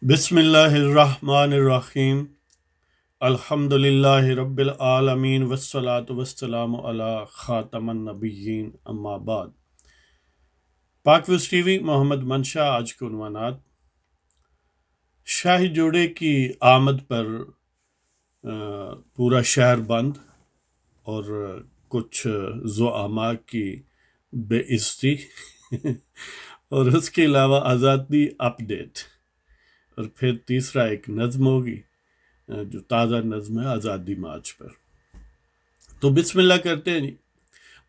بسم اللہ الرحمن الرحیم الحمد للہ رب العالمین والصلاة والسلام علی خاتم النبیین اما بعد۔ پاک ویز ٹی وی محمد منشا۔ آج کے عنوانات: شاہی جوڑے کی آمد پر پورا شہر بند اور کچھ زعماء کی بے عزتی اور اس کے علاوہ آزادی اپ ڈیٹ، اور پھر تیسرا ایک نظم ہوگی جو تازہ نظم ہے آزادی مارچ پر۔ تو بسم اللہ کرتے ہیں جی۔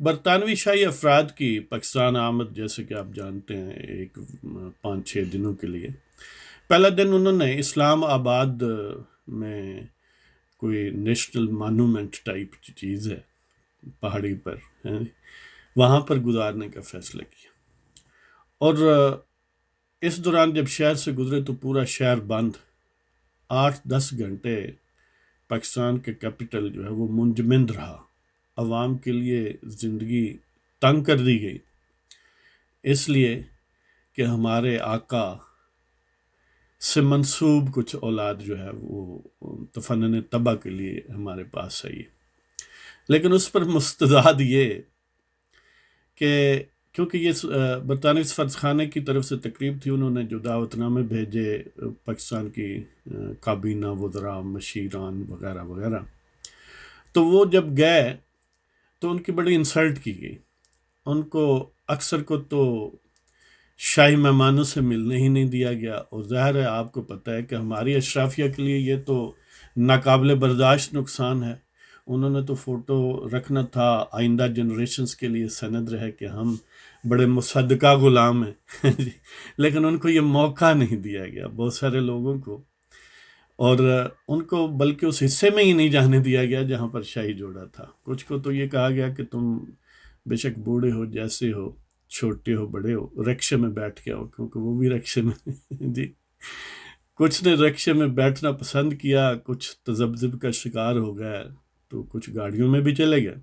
برطانوی شاہی افراد کی پاکستان آمد، جیسے کہ آپ جانتے ہیں، ایک 5-6 دنوں کے لیے۔ پہلا دن انہوں نے اسلام آباد میں کوئی نیشنل مانومنٹ ٹائپ چیز ہے پہاڑی پر، وہاں پر گزارنے کا فیصلہ کیا، اور اس دوران جب شہر سے گزرے تو پورا شہر بند، 8-10 گھنٹے پاکستان کے کیپٹل جو ہے وہ منجمد رہا، عوام کے لیے زندگی تنگ کر دی گئی، اس لیے کہ ہمارے آقا سے منسوب کچھ اولاد جو ہے وہ تفنن تباہ کے لیے ہمارے پاس آئی ہے۔ لیکن اس پر مستضاد یہ کہ کیونکہ یہ برطانوی سفارت خانے کی طرف سے تقریب تھی، انہوں نے جو دعوت نامے بھیجے پاکستان کی کابینہ، وزراء، مشیران وغیرہ وغیرہ، تو وہ جب گئے تو ان کی بڑی انسلٹ کی گئی۔ ان کو اکثر کو تو شاہی مہمانوں سے ملنے ہی نہیں دیا گیا، اور ظاہر ہے آپ کو پتہ ہے کہ ہماری اشرافیہ کے لیے یہ تو ناقابل برداشت نقصان ہے۔ انہوں نے تو فوٹو رکھنا تھا آئندہ جنریشنز کے لیے سند رہے کہ ہم بڑے مصدقہ غلام ہیں، لیکن ان کو یہ موقع نہیں دیا گیا، بہت سارے لوگوں کو، اور ان کو بلکہ اس حصے میں ہی نہیں جانے دیا گیا جہاں پر شاہی جوڑا تھا۔ کچھ کو تو یہ کہا گیا کہ تم بے شک بوڑھے ہو، جیسے ہو، چھوٹے ہو، بڑے ہو، رکشے میں بیٹھ کے آؤ، کیونکہ وہ بھی رکشے میں جی، کچھ نے رکشے میں بیٹھنا پسند کیا، کچھ تذبذب کا شکار ہو گئے تو کچھ گاڑیوں میں بھی چلے گئے۔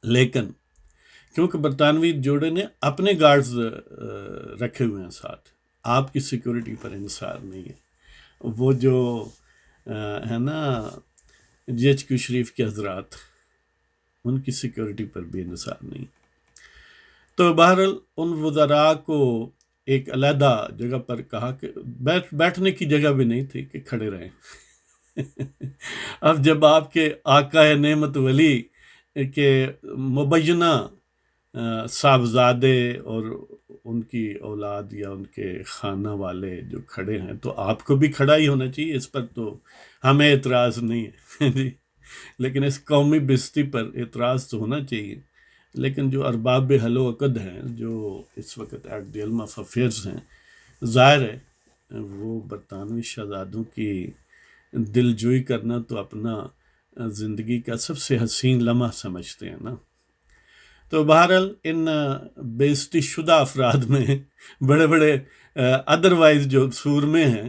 لیکن کیونکہ برطانوی جوڑے نے اپنے گارڈز رکھے ہوئے ہیں ساتھ، آپ کی سیکورٹی پر انحصار نہیں ہے، وہ جو ہے نا جی ایچ کیو شریف کے حضرات، ان کی سیکورٹی پر بھی انحصار نہیں۔ تو بہرحال ان وزراء کو ایک علیحدہ جگہ پر کہا کہ بیٹھنے کی جگہ بھی نہیں تھی کہ کھڑے رہیں۔ اب جب آپ کے آقا نعمت ولی کے مبینہ صاحبزادے اور ان کی اولاد یا ان کے خانہ والے جو کھڑے ہیں تو آپ کو بھی کھڑا ہی ہونا چاہیے، اس پر تو ہمیں اعتراض نہیں ہے جی، لیکن اس قومی بستی پر اعتراض تو ہونا چاہیے۔ لیکن جو ارباب حل و عقد ہیں، جو اس وقت ایٹ دی علم آف افیئرز ہیں، ظاہر ہے وہ برطانوی شہزادوں کی دل جوئی کرنا تو اپنا زندگی کا سب سے حسین لمحہ سمجھتے ہیں نا۔ تو بہرحال ان بے عزتی شدہ افراد میں بڑے بڑے ادروائز جو سورمے ہیں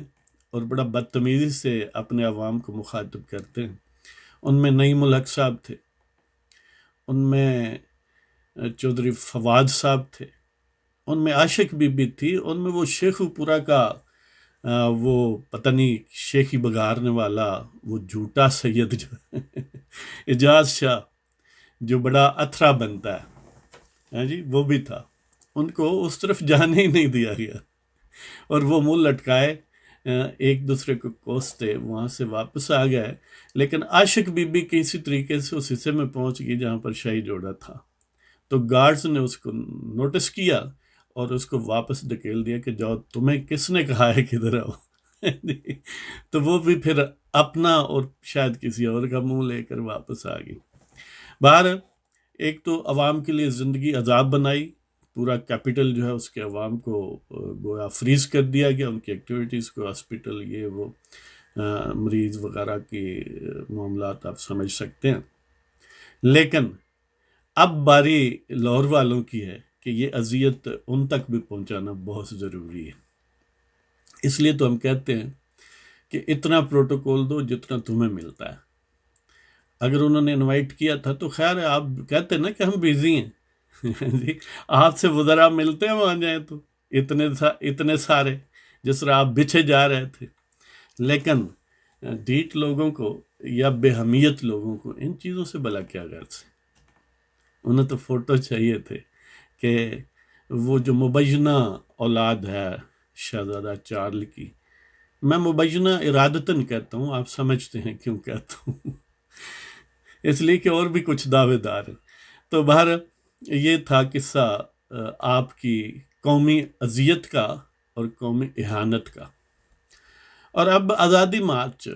اور بڑا بدتمیزی سے اپنے عوام کو مخاطب کرتے ہیں، ان میں نعیم الحق صاحب تھے، ان میں چودھری فواد صاحب تھے، ان میں عاشق بی بی تھی، ان میں وہ شیخو پورا کا وہ پتہ نہیں شیخی بگارنے والا وہ جھوٹا سید جو اجاز شاہ جو بڑا اتھرا بنتا ہے جی، وہ بھی تھا۔ ان کو اس طرف جانے ہی نہیں دیا گیا، اور وہ منہ لٹکائے ایک دوسرے کو کوستے وہاں سے واپس آ گئے۔ لیکن عاشق بی بی کسی طریقے سے اس حصے میں پہنچ گئی جہاں پر شاہی جوڑا تھا، تو گارڈز نے اس کو نوٹس کیا اور اس کو واپس دھکیل دیا کہ جاؤ، تمہیں کس نے کہا ہے کدھر آؤ۔ تو وہ بھی پھر اپنا اور شاید کسی اور کا منہ لے کر واپس آ گئی۔ باہر ایک تو عوام کے لیے زندگی عذاب بنائی، پورا کیپٹل جو ہے اس کے عوام کو گویا فریز کر دیا گیا، ان کی ایکٹیویٹیز کو، ہاسپٹل، یہ وہ مریض وغیرہ کے معاملات آپ سمجھ سکتے ہیں۔ لیکن اب باری لاہور والوں کی ہے کہ یہ اذیت ان تک بھی پہنچانا بہت ضروری ہے۔ اس لیے تو ہم کہتے ہیں کہ اتنا پروٹوکول دو جتنا تمہیں ملتا ہے۔ اگر انہوں نے انوائٹ کیا تھا تو خیر ہے، آپ کہتے نا کہ ہم بیزی ہیں جی، آپ سے وزراء ملتے ہیں وہاں جائیں تو اتنے سارے، جس طرح آپ بچھے جا رہے تھے. لیکن ڈھیٹ لوگوں کو یا بے حمیت لوگوں کو ان چیزوں سے بلا کیا غرض ہے؟ انہیں تو فوٹو چاہیے تھے کہ وہ جو مبینہ اولاد ہے شہزادہ چارل کی، میں مبینہ ارادتاً کہتا ہوں، آپ سمجھتے ہیں کیوں کہتا ہوں، اس لیے کہ اور بھی کچھ دعوے دار ہیں. تو بہر یہ تھا قصہ آپ کی قومی اذیت کا اور قومی اہانت کا. اور اب آزادی مارچ،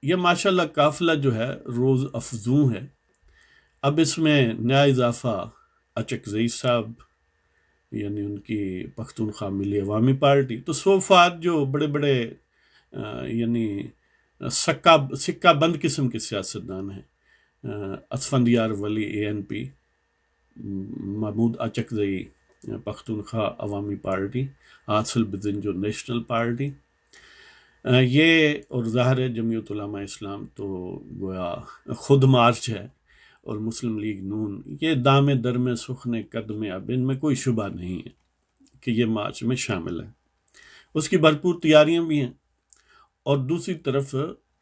یہ ماشاءاللہ قافلہ جو ہے روز افزوں ہے. اب اس میں نیا اضافہ اچکزئی صاحب، یعنی ان کی پختونخوا ملی عوامی پارٹی. تو سو فار جو بڑے بڑے یعنی سکہ بند قسم کے سیاستدان ہیں، اسفندیار ولی ANP، محمود اچکزئی پختونخوا عوامی پارٹی، عاصل بدنجو نیشنل پارٹی، یہ اور ظاہر ہے جمعیت علماء اسلام تو گویا خود مارچ ہے، اور مسلم لیگ نون، یہ دام درم سخن قدم. اب ان میں کوئی شبہ نہیں ہے کہ یہ مارچ میں شامل ہے. اس کی بھرپور تیاریاں بھی ہیں، اور دوسری طرف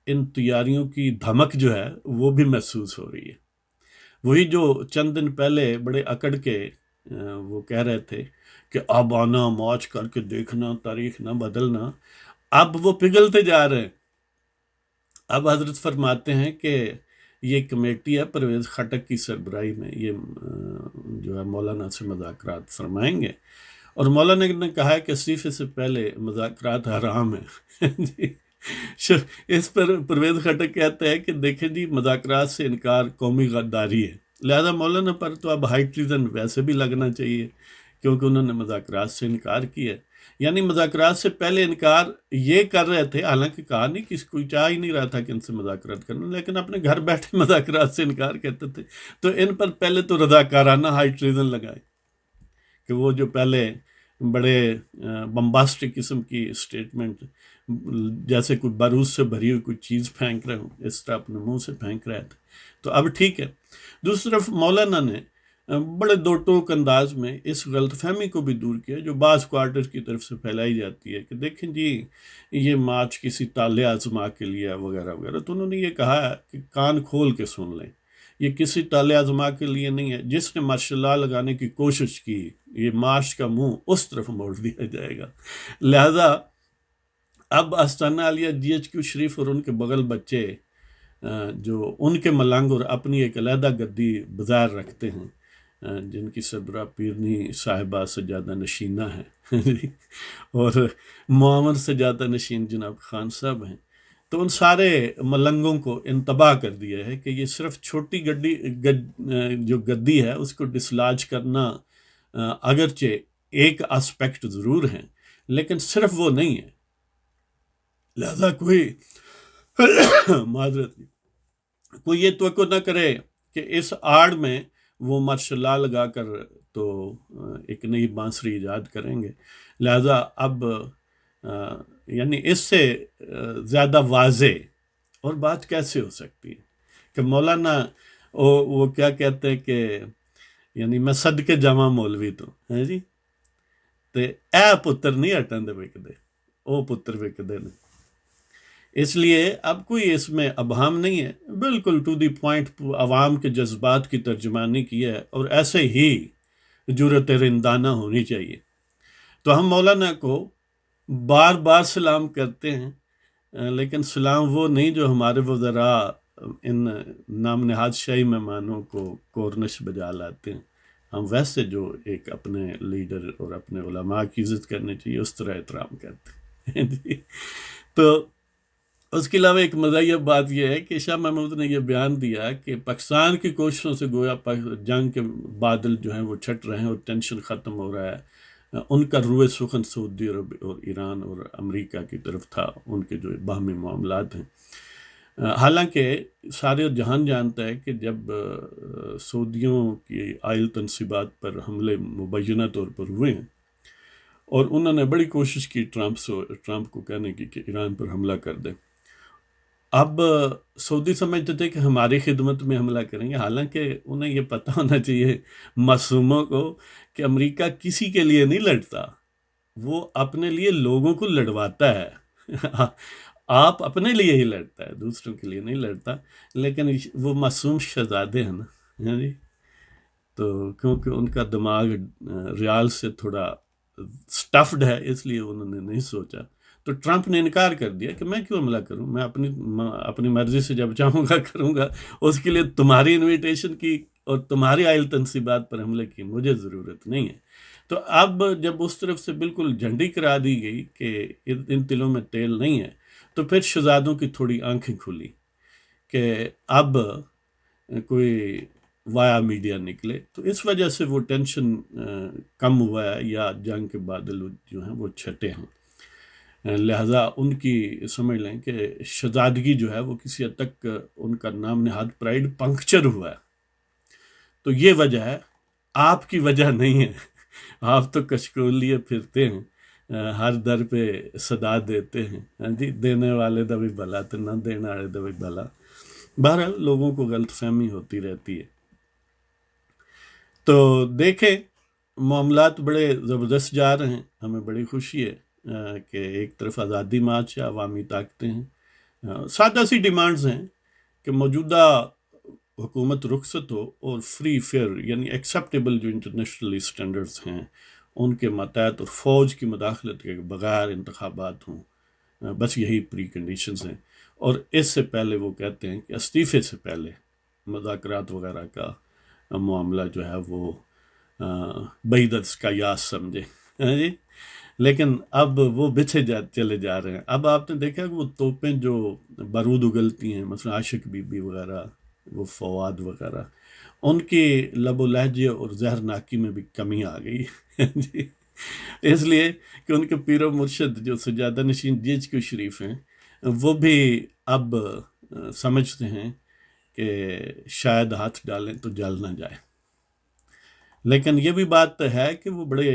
ان تیاریوں کی دھمک جو ہے وہ بھی محسوس ہو رہی ہے. وہی جو چند دن پہلے بڑے اکڑ کے وہ کہہ رہے تھے کہ اب آنا، مارچ کر کے دیکھنا، تاریخ نہ بدلنا، اب وہ پگھلتے جا رہے ہیں. اب حضرت فرماتے ہیں کہ یہ کمیٹی ہے پرویز خٹک کی سربراہی میں، یہ جو ہے مولانا سے مذاکرات فرمائیں گے، اور مولانا نے کہا ہے کہ استعفے سے پہلے مذاکرات حرام ہیں. جی، اس پر پرویز خٹک کہتے ہیں کہ دیکھیں جی، مذاکرات سے انکار قومی غداری ہے، لہذا مولانا پر تو اب ہائی ٹریزن ویسے بھی لگنا چاہیے، کیونکہ انہوں نے مذاکرات سے انکار کیا ہے. یعنی مذاکرات سے پہلے انکار یہ کر رہے تھے، حالانکہ کہا نہیں، کسی کوئی چاہ ہی نہیں رہا تھا کہ ان سے مذاکرات کرنا، لیکن اپنے گھر بیٹھے مذاکرات سے انکار کہتے تھے. تو ان پر پہلے تو رضاکارانہ ہائی ٹریزن لگائے کہ وہ جو پہلے بڑے بمباسٹک قسم کی اسٹیٹمنٹ، جیسے کوئی بارود سے بھری ہوئی کوئی چیز پھینک رہے ہوں، اس طرح اپنے منہ سے پھینک رہے تھے. تو اب ٹھیک ہے. دوسری طرف مولانا نے بڑے دو ٹوک انداز میں اس غلط فہمی کو بھی دور کیا جو بعض کوارٹر کی طرف سے پھیلائی جاتی ہے کہ دیکھیں جی، یہ مارچ کسی طالع آزما کے لیے وغیرہ وغیرہ. تو انہوں نے یہ کہا ہے کہ کان کھول کے سن لیں، یہ کسی طالع آزما کے لیے نہیں ہے. جس نے ماشاء اللہ لگانے کی کوشش کی، یہ مارچ کا منہ اس طرف موڑ دیا جائے گا. لہذا اب آستانہ عالیہ GHQ شریف اور ان کے بغل بچے جو ان کے ملنگ اور اپنی ایک علیحدہ گدی بظاہر رکھتے ہیں، جن کی سربراہ پیرنی صاحبہ سجادہ نشینہ ہیں اور معاون سجادہ نشین جناب خان صاحب ہیں. تو ان سارے ملنگوں کو انتباہ کر دیا ہے کہ یہ صرف چھوٹی جو گدی ہے اس کو ڈسلاج کرنا اگرچہ ایک اسپیکٹ ضرور ہے، لیکن صرف وہ نہیں ہے. لہذا کوئی معذرت کوئی یہ توقع نہ کرے کہ اس آڑ میں وہ ماشاء اللہ لگا کر تو ایک نئی بانسری ایجاد کریں گے. لہذا اب یعنی اس سے زیادہ واضح اور بات کیسے ہو سکتی ہے کہ مولانا وہ کیا کہتے ہیں کہ یعنی میں صدقے جمع مولوی تو ہے جی، تے اے پتر نہیں ہٹن دے وکدے، او پتر وکدے نے. اس لیے اب کوئی اس میں ابہام نہیں ہے، بالکل ٹو دی پوائنٹ عوام کے جذبات کی ترجمانی کی ہے، اور ایسے ہی جرأت رندانہ ہونی چاہیے. تو ہم مولانا کو بار بار سلام کرتے ہیں، لیکن سلام وہ نہیں جو ہمارے وزراء ان نام نہاد شاہی مہمانوں کو کورنش بجا لاتے ہیں. ہم ویسے جو ایک اپنے لیڈر اور اپنے علماء کی عزت کرنی چاہیے اس طرح احترام کرتے ہیں. تو اس کے علاوہ ایک مزاحیہ بات یہ ہے کہ شاہ محمود نے یہ بیان دیا کہ پاکستان کی کوششوں سے گویا جنگ کے بادل جو ہیں وہ چھٹ رہے ہیں اور ٹینشن ختم ہو رہا ہے. ان کا روئے سخن سعودی عرب اور ایران اور امریکہ کی طرف تھا، ان کے جو باہمی معاملات ہیں. حالانکہ سارے جہان جانتا ہے کہ جب سعودیوں کی آئل تنصیبات پر حملے مبینہ طور پر ہوئے ہیں اور انہوں نے بڑی کوشش کی ٹرمپ کو کہنے کی کہ ایران پر حملہ کر دیں، اب سعودی سمجھتے تھے کہ ہماری خدمت میں حملہ کریں گے، حالانکہ انہیں یہ پتہ ہونا چاہیے معصوموں کو کہ امریکہ کسی کے لیے نہیں لڑتا، وہ اپنے لیے لوگوں کو لڑواتا ہے آپ اپنے لیے ہی لڑتا ہے، دوسروں کے لیے نہیں لڑتا، لیکن وہ معصوم شہزادے ہیں نا، ہاں جی، تو کیونکہ ان کا دماغ ریال سے تھوڑا سٹفڈ ہے، اس لیے انہوں نے نہیں سوچا، تو ٹرمپ نے انکار کر دیا کہ میں کیوں حملہ کروں، میں اپنی مرضی سے جب چاہوں گا کروں گا، اس کے لیے تمہاری انویٹیشن کی اور تمہاری آئل تنصیبات پر حملے کی مجھے ضرورت نہیں ہے۔ تو اب جب اس طرف سے بالکل جھنڈی کرا دی گئی کہ ان تلوں میں تیل نہیں ہے، تو پھر شہزادوں کی تھوڑی آنکھیں کھلی کہ اب کوئی وایا میڈیا نکلے، تو اس وجہ سے وہ ٹینشن کم ہوا ہے، یا جنگ کے بادل جو ہیں وہ چھٹے ہیں، لہٰذا ان کی سمجھ لیں کہ شہزادگی جو ہے وہ کسی حد تک ان کا نام نہاد پرائڈ پنکچر ہوا ہے۔ تو یہ وجہ ہے، آپ کی وجہ نہیں ہے، آپ تو کشکول لیے پھرتے ہیں، ہر در پہ صدا دیتے ہیں، ہاں جی، دینے والے دا بھی بھلا تو نہ دینے والے دا بھی بھلا۔ بہرحال لوگوں کو غلط فہمی ہوتی رہتی ہے۔ تو دیکھیں معاملات بڑے زبردست جا رہے ہیں، ہمیں بڑی خوشی ہے کہ ایک طرف آزادی مارچ ہے، عوامی طاقتیں ہیں، سادہ سی ڈیمانڈز ہیں کہ موجودہ حکومت رخصت ہو اور فری فیئر یعنی ایکسیپٹیبل جو انٹرنیشنل اسٹینڈرڈز ہیں ان کے ماتحت اور فوج کی مداخلت کے بغیر انتخابات ہوں، بس یہی پری کنڈیشنز ہیں۔ اور اس سے پہلے وہ کہتے ہیں کہ استعفے سے پہلے مذاکرات وغیرہ کا معاملہ جو ہے وہ بعیدت کا یاس سمجھے، ہاں جی، لیکن اب وہ بچھے چلے جا رہے ہیں۔ اب آپ نے دیکھا کہ وہ توپیں جو بارود اگلتی ہیں، مثلا عاشق بی بی وغیرہ، وہ فواد وغیرہ، ان کی لب و لہجے اور زہر ناکی میں بھی کمی آ گئی جی، اس لیے کہ ان کے پیر و مرشد جو سجادہ نشین جیج کے شریف ہیں، وہ بھی اب سمجھتے ہیں کہ شاید ہاتھ ڈالیں تو جل نہ جائے، لیکن یہ بھی بات ہے کہ وہ بڑے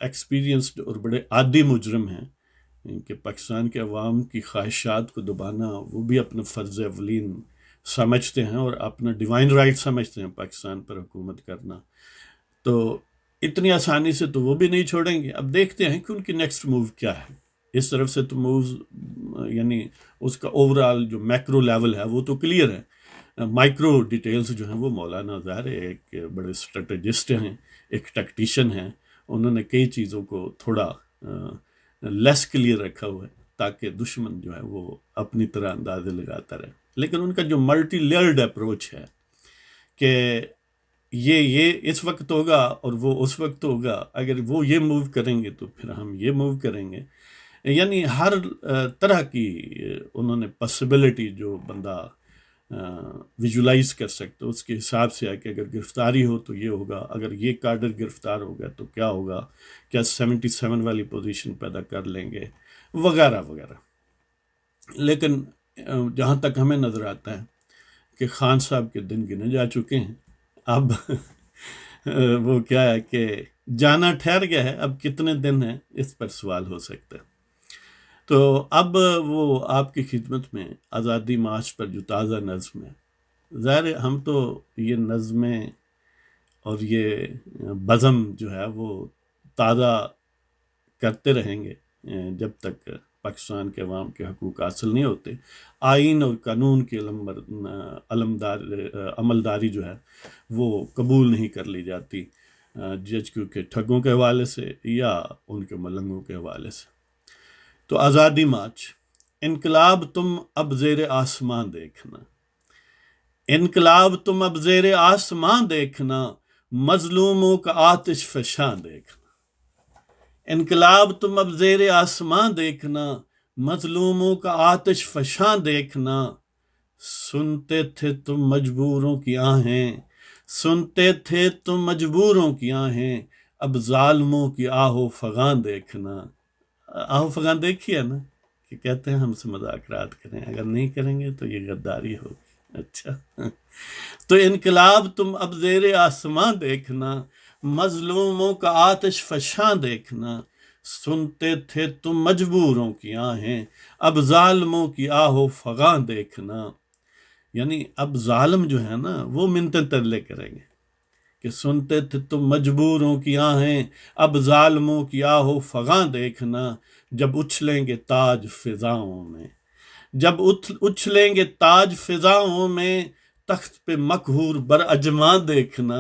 ایکسپیرینسڈ اور بڑے عادی مجرم ہیں کہ پاکستان کے عوام کی خواہشات کو دبانا وہ بھی اپنا فرض اولین سمجھتے ہیں اور اپنا ڈیوائن رائٹ سمجھتے ہیں پاکستان پر حکومت کرنا، تو اتنی آسانی سے تو وہ بھی نہیں چھوڑیں گے۔ اب دیکھتے ہیں کہ ان کی نیکسٹ موو کیا ہے۔ اس طرف سے تو مووز یعنی اس کا اوورال جو میکرو لیول ہے وہ تو کلیئر ہے، مائکرو ڈیٹیلز جو ہیں وہ مولانا ظاہر ایک بڑے اسٹریٹجسٹ ہیں، ایک ٹیکٹیشین ہیں، انہوں نے کئی چیزوں کو تھوڑا لیس کلیئر رکھا ہوا ہے تاکہ دشمن جو ہے وہ اپنی طرح اندازے لگاتا رہے، لیکن ان کا جو ملٹی لیئرڈ اپروچ ہے کہ یہ اس وقت ہوگا اور وہ اس وقت ہوگا، اگر وہ یہ موو کریں گے تو پھر ہم یہ موو کریں گے، یعنی ہر طرح کی انہوں نے پاسبلٹی جو بندہ ویژولائز کر سکتے اس کے حساب سے ہے کہ اگر گرفتاری ہو تو یہ ہوگا، اگر یہ کارڈر گرفتار ہوگا تو کیا ہوگا، کیا 77 والی پوزیشن پیدا کر لیں گے وغیرہ وغیرہ۔ لیکن جہاں تک ہمیں نظر آتا ہے کہ خان صاحب کے دن گنے جا چکے ہیں، اب وہ کیا ہے کہ جانا ٹھہر گیا ہے، اب کتنے دن ہیں اس پر سوال ہو سکتا ہے۔ تو اب وہ آپ کی خدمت میں آزادی مارچ پر جو تازہ نظم ہے، ظاہر ہم تو یہ نظمیں اور یہ بزم جو ہے وہ تازہ کرتے رہیں گے جب تک پاکستان کے عوام کے حقوق حاصل نہیں ہوتے، آئین اور قانون کی عملداری جو ہے وہ قبول نہیں کر لی جاتی جج کے ٹھگوں کے حوالے سے یا ان کے ملنگوں کے حوالے سے۔ تو آزادی مارچ، انقلاب تم اب زیر آسمان دیکھنا، انقلاب تم اب زیر آسمان دیکھنا، مظلوموں کا آتش فشاں دیکھنا، انقلاب تم اب زیر آسمان دیکھنا، مظلوموں کا آتش فشاں دیکھنا، سنتے تھے تم مجبوروں کی آہیں، سنتے تھے تم مجبوروں کی آہیں، اب ظالموں کی آہو فغاں دیکھنا۔ آہو فغاں دیکھیے نا کہ کہتے ہیں ہم سے مذاکرات کریں، اگر نہیں کریں گے تو یہ غداری ہوگی۔ اچھا، تو انقلاب تم اب زیر آسمان دیکھنا، مظلوموں کا آتش فشاں دیکھنا، سنتے تھے تم مجبوروں کی آہیں، اب ظالموں کی آہو فغاں دیکھنا۔ یعنی اب ظالم جو ہے نا وہ منتیں ترلے کریں گے کہ سنتے تھے تم مجبوروں کی آہیں، اب ظالموں کی آہو فغاں دیکھنا، جب اچھلیں گے تاج فضاؤں میں، جب اچھلیں گے تاج فضاؤں میں، تخت پہ مقہور بر اجماں دیکھنا،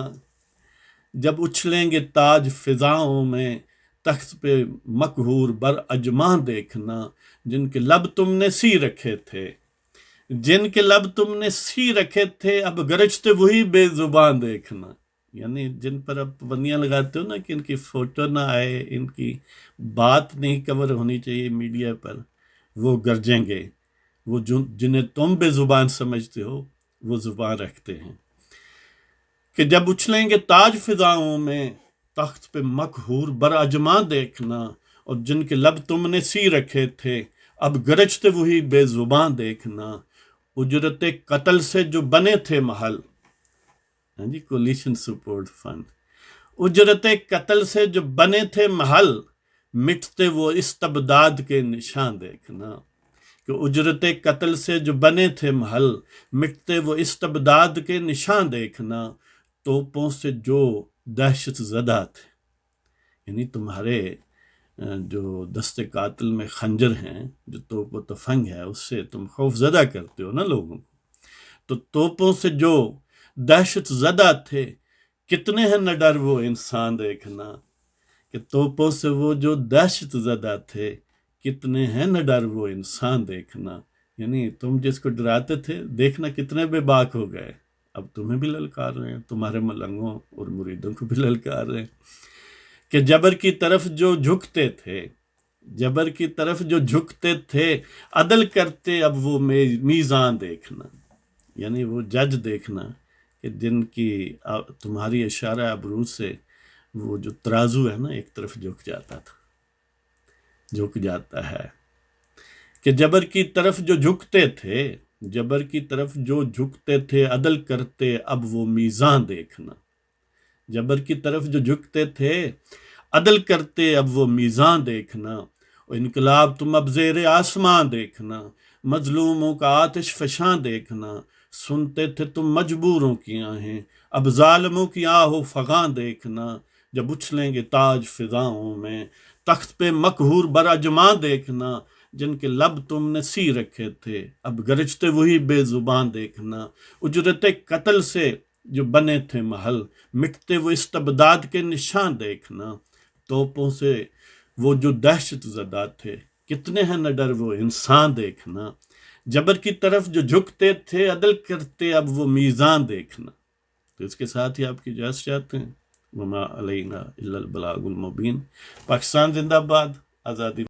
جب اچھلیں گے تاج فضاؤں میں، تخت پہ مقہور بر اجماں دیکھنا، جن کے لب تم نے سی رکھے تھے، جن کے لب تم نے سی رکھے تھے، اب گرجتے وہی بے زباں دیکھنا۔ یعنی جن پر اب پابندیاں لگاتے ہو نا کہ ان کی فوٹو نہ آئے، ان کی بات نہیں کور ہونی چاہیے میڈیا پر، وہ گرجیں گے، وہ جنہیں تم بے زبان سمجھتے ہو وہ زبان رکھتے ہیں، کہ جب اچھلیں گے تاج فضاؤں میں، تخت پہ مقہور بر اجماں دیکھنا، اور جن کے لب تم نے سی رکھے تھے، اب گرجتے وہی بے زباں دیکھنا، اجرت قتل سے جو بنے تھے محل، ہاں جی کولیشن سپورٹ فنڈ، اجرت قتل سے جو بنے تھے محل، مٹتے وہ استبداد کے نشان دیکھنا، کہ اجرت قتل سے جو بنے تھے محل، مٹتے وہ استبداد کے نشان دیکھنا، توپوں سے جو دہشت زدہ تھے، یعنی تمہارے جو دست قاتل میں خنجر ہیں، جو توپ و تفنگ ہے، اس سے تم خوف زدہ کرتے ہو نا لوگوں کو، تو توپوں سے جو دہشت زدہ تھے، کتنے ہیں نہ ڈر وہ انسان دیکھنا، کہ توپوں سے وہ جو دہشت زدہ تھے، کتنے ہیں نہ ڈر وہ انسان دیکھنا، یعنی تم جس کو ڈراتے تھے، دیکھنا کتنے بے باک ہو گئے، اب تمہیں بھی للکار رہے ہیں، تمہارے ملنگوں اور مریدوں کو بھی للکار رہے ہیں، کہ جبر کی طرف جو جھکتے تھے، جبر کی طرف جو جھکتے تھے، عدل کرتے اب وہ میزان دیکھنا، یعنی وہ جج دیکھنا کہ جن کی تمہاری اشارہ ابرو سے وہ جو ترازو ہے نا ایک طرف جھک جاتا تھا، جھک جاتا ہے، کہ جبر کی طرف جو جھکتے تھے، جبر کی طرف جو جھکتے تھے، عدل کرتے اب وہ میزان دیکھنا، جبر کی طرف جو جھکتے تھے، عدل کرتے اب وہ میزان دیکھنا، اور انقلاب تم اب زیر آسمان دیکھنا، مظلوموں کا آتش فشاں دیکھنا، سنتے تھے تم مجبوروں کی آہیں، اب ظالموں کی آہو فغاں دیکھنا، جب اچھلیں گے تاج فضاؤں میں، تخت پہ مقہور بر اجماں دیکھنا، جن کے لب تم نے سی رکھے تھے، اب گرجتے وہی بے زبان دیکھنا، اجرت قتل سے جو بنے تھے محل، مٹتے وہ استبداد کے نشان دیکھنا، توپوں سے وہ جو دہشت زدہ تھے، کتنے ہیں نہ ڈر وہ انسان دیکھنا، جبر کی طرف جو جھکتے تھے، عدل کرتے اب وہ میزان دیکھنا۔ تو اس کے ساتھ ہی آپ کی اجازت چاہتے ہیں، وما علینا الا البلاغ المبین۔ پاکستان زندہ باد، آزادی